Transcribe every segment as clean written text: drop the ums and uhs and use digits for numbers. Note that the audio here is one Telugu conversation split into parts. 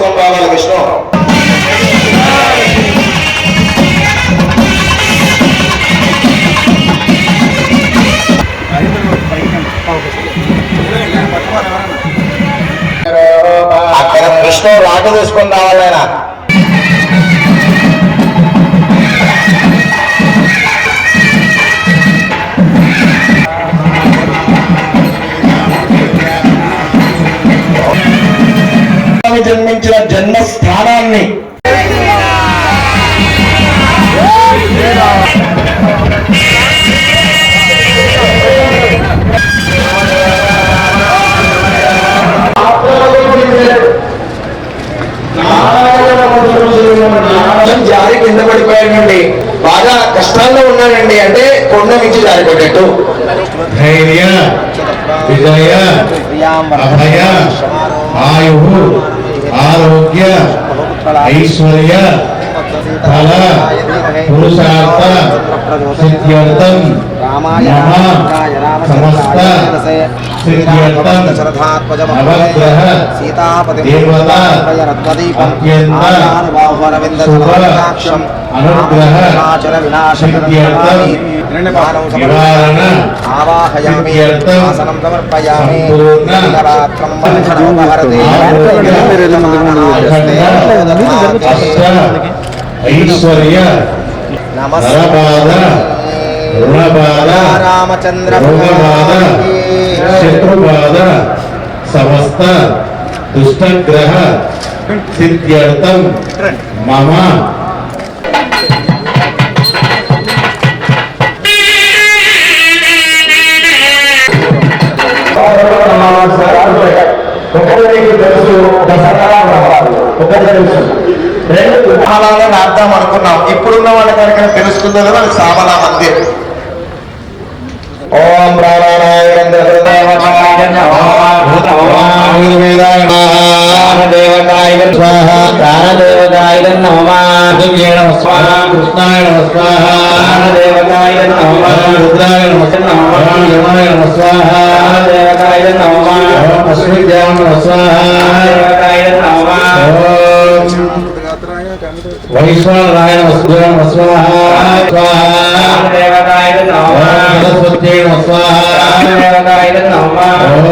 తీసుకొని రావాలి విష్ణు. అక్కడ విష్ణు రాటు తీసుకొని రావాలి ఆయన. జన్మించిన జన్మస్థానాన్ని జారి కింద పడిపోయాడండి. బాగా కష్టాల్లో ఉన్నాడండి. అంటే కొండ నుంచి జారిపోయేటట్టు. ధైర్య విజయ అభయ ఆయు ఆరోగ్య ఐశ్వర్య ఫల పురుషార్థ సిద్ధ్యర్థం మమ సమస్త సిద్ధ్యర్థం నవగ్రహ దేవత అత్యంత శుభ అనుగ్రహ సిద్ధ్యర్థం నివారణ సిద్ధ్యర్థం సంపూర్ణ అష్ట ఐశ్వర్య నరబాధ రుణబాధ రోగబాధ శత్రుబాధ సమస్త దుష్టగ్రహ సిద్ధ్యర్థం మమ అర్థం అనుకున్నాం. ఇప్పుడున్న వాళ్ళకి ఎవరికైనా తెలుస్తుందో కదా అది సామల మందిర్. ఓం వైశ్వరాయ నమః స్వాహా దేవతాయ నమః సరస్వత్యై నమః స్వాహా దేవతాయ నమః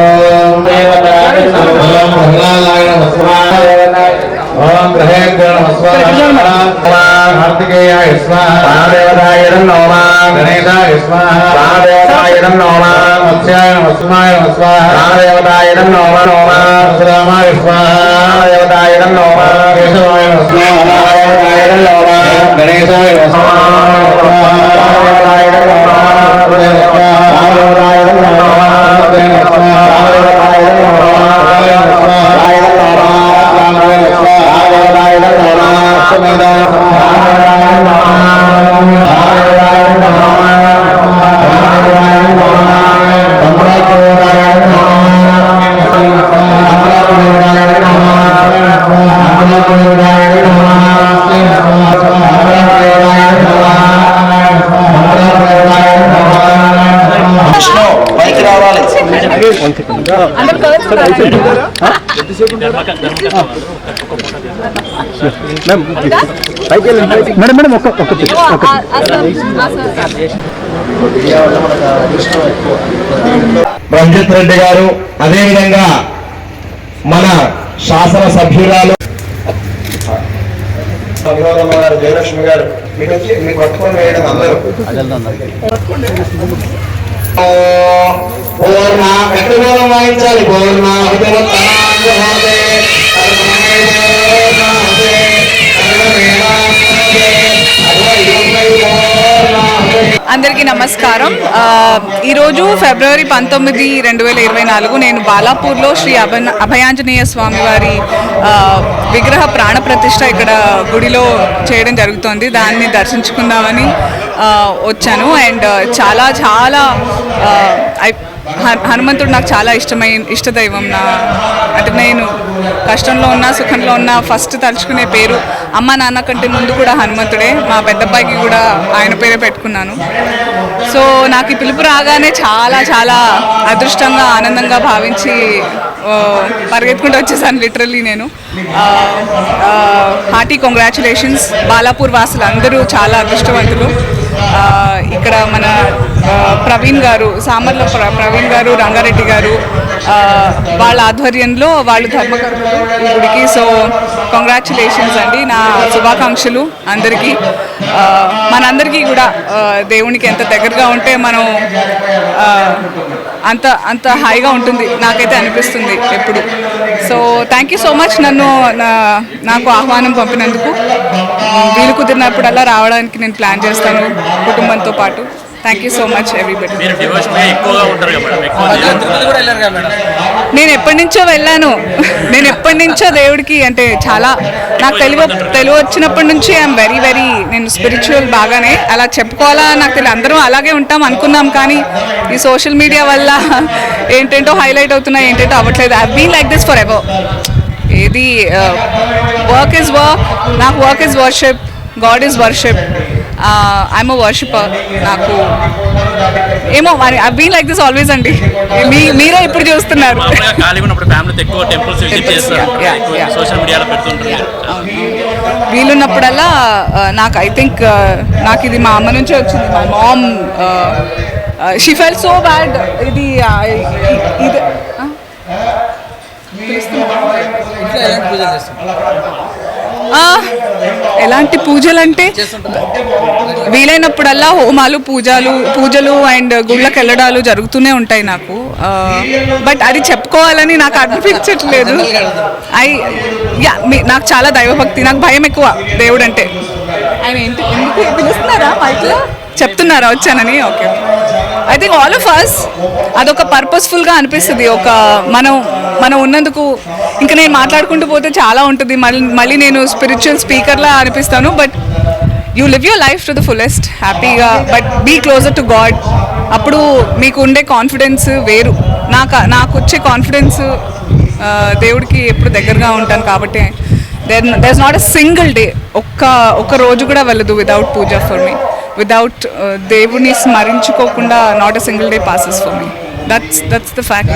ఓం దేవతాయ నమః ప్రహ్లాదాయ నమః స్వాహా దేవతాయ ఓం గ్రహేంద్ర నమః స్వాహా కార్తికేయాయ స్వాహా దేవతాయ నమః గణేశాయ స్వాహా దేవతాయ నమః మత్స్యాయ నమః స్వాహా దేవతాయ నమః పరశురామాయ స్వాహా దేవతాయ నమః కేశవాయ నమః స్వాహా గణేశాయ రంజిత్ రెడ్డి గారు, అదేవిధంగా మన శాసన సభ్యురాలు గారు జయలక్ష్మి గారు మీకు వచ్చి మీకు పట్టుకొని వేయడం అందరూ పూర్ణ కట్టుకోవడం వాయించాలి. పూర్ణ అందరికీ నమస్కారం. ఈరోజు ఫిబ్రవరి 19, 2024 నేను బాలాపూర్లో శ్రీ అభయాంజనేయ స్వామి వారి విగ్రహ ప్రాణ ప్రతిష్ఠ ఇక్కడ గుడిలో చేయడం జరుగుతోంది. దాన్ని దర్శించుకుందామని వచ్చాను. అండ్ చాలా చాలా హనుమంతుడు నాకు చాలా ఇష్టదైవం. అంటే నేను కష్టంలో ఉన్నా సుఖంలో ఉన్నా ఫస్ట్ తలుచుకునే పేరు అమ్మ నాన్న కంటే ముందు కూడా హనుమంతుడే. మా పెద్దబ్బాయికి కూడా ఆయన పేరే పెట్టుకున్నాను. సో నాకు ఈ పిలుపు రాగానే చాలా చాలా అదృష్టంగా ఆనందంగా భావించి పరిగెత్తుకుంటూ వచ్చేసాను లిటరల్లీ నేను. Hearty congratulations. బాలాపూర్ వాసులు అందరూ చాలా అదృష్టవంతులు. ఇక్కడ మన ప్రవీణ్ గారు, సామర్ల ప్రవీణ్ గారు, రంగారెడ్డి గారు వాళ్ళ ఆధ్వర్యంలో వాళ్ళు ధర్మకర్తలు ఈ గుడికి. సో కంగ్రాచులేషన్స్ అండి, నా శుభాకాంక్షలు అందరికీ. మనందరికీ కూడా దేవునికి ఎంత దగ్గరగా ఉంటే మనం అంత హాయిగా ఉంటుంది, నాకైతే అనిపిస్తుంది ఎప్పుడు. So thank you so much నన్ను నాకు ఆహ్వానం పంపినందుకు. వీలు కుదిరినప్పుడల్లా రావడానికి నేను ప్లాన్ చేస్తాను కుటుంబంతో పాటు. Thank you so much everybody. నేను ఎప్పటి నుంచో వెళ్ళాను, నేను ఎప్పటి నుంచో దేవుడికి అంటే చాలా నాకు తెలివి వచ్చినప్పటి నుంచి ఐఎమ్ వెరీ నేను స్పిరిచువల్ బాగానే. అలా చెప్పుకోవాలా నాకు తెలియదు, అందరం అలాగే ఉంటాం అనుకున్నాం, కానీ ఈ సోషల్ మీడియా వల్ల ఏంటంటో హైలైట్ అవుతున్నాయి, ఏంటంటో అవ్వట్లేదు. I been like this forever. ఏది వర్క్ ఇస్ వర్క్, నాకు work is worship, God is worship. I'm a worshipper. నాకు ఏమో మరి I been like this always అండి. మీరే ఇప్పుడు చూస్తున్నారు. వీలున్నప్పుడల్లా నాకు ఐ థింక్ నాకు ఇది మా అమ్మ నుంచే వచ్చింది. My mom she felt so bad. ఇది ఎలాంటి పూజలు అంటే వీలైనప్పుడల్లా హోమాలు, పూజలు అండ్ గుళ్ళకి వెళ్ళడాలు జరుగుతూనే ఉంటాయి నాకు. బట్ అది చెప్పుకోవాలని నాకు అనిపించట్లేదు. నాకు చాలా దైవభక్తి, నాకు భయం ఎక్కువ దేవుడు అంటే. ఆయన ఎందుకు పిలుస్తున్నారా మైక్లో చెప్తున్నారా వచ్చానని? Okay, I think all of us అదొక పర్పస్ఫుల్గా అనిపిస్తుంది. ఒక మనం ఉన్నందుకు. ఇంకా నేను మాట్లాడుకుంటూ పోతే చాలా ఉంటుంది, మళ్ళీ నేను స్పిరిచువల్ స్పీకర్లా అనిపిస్తాను. But you live your life to the fullest, హ్యాపీగా, but be closer to God. అప్పుడు మీకు ఉండే కాన్ఫిడెన్స్ వేరు. నాకు వచ్చే కాన్ఫిడెన్స్ దేవుడికి ఎప్పుడు దగ్గరగా ఉంటాను కాబట్టి. There is not a single day, ఒక్క రోజు కూడా వెళ్ళదు without puja for me. Without దేవుడిని స్మరించుకోకుండా not a single day passes for me. That's the fact.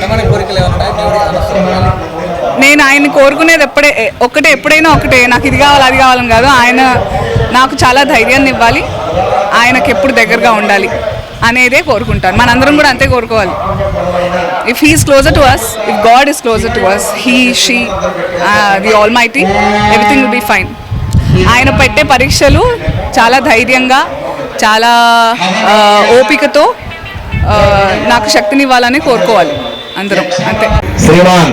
నేను ఆయన కోరుకునేది ఎప్పుడైనా ఒకటే, నాకు ఇది కావాలి అది కావాలని కాదు. ఆయన నాకు చాలా ధైర్యాన్ని ఇవ్వాలి, ఆయనకు ఎప్పుడు దగ్గరగా ఉండాలి అనేదే కోరుకుంటాను. మనందరం కూడా అంతే కోరుకోవాలి. If he is closer to us, if God is closer to us, she the almighty, everything will be fine. ఆయన పెట్టే పరీక్షలు చాలా ధైర్యంగా, చాలా ఓపికతో నాకు శక్తినివ్వాలని కోరుకోవాలి అందరం, అంతే. శ్రీమాన్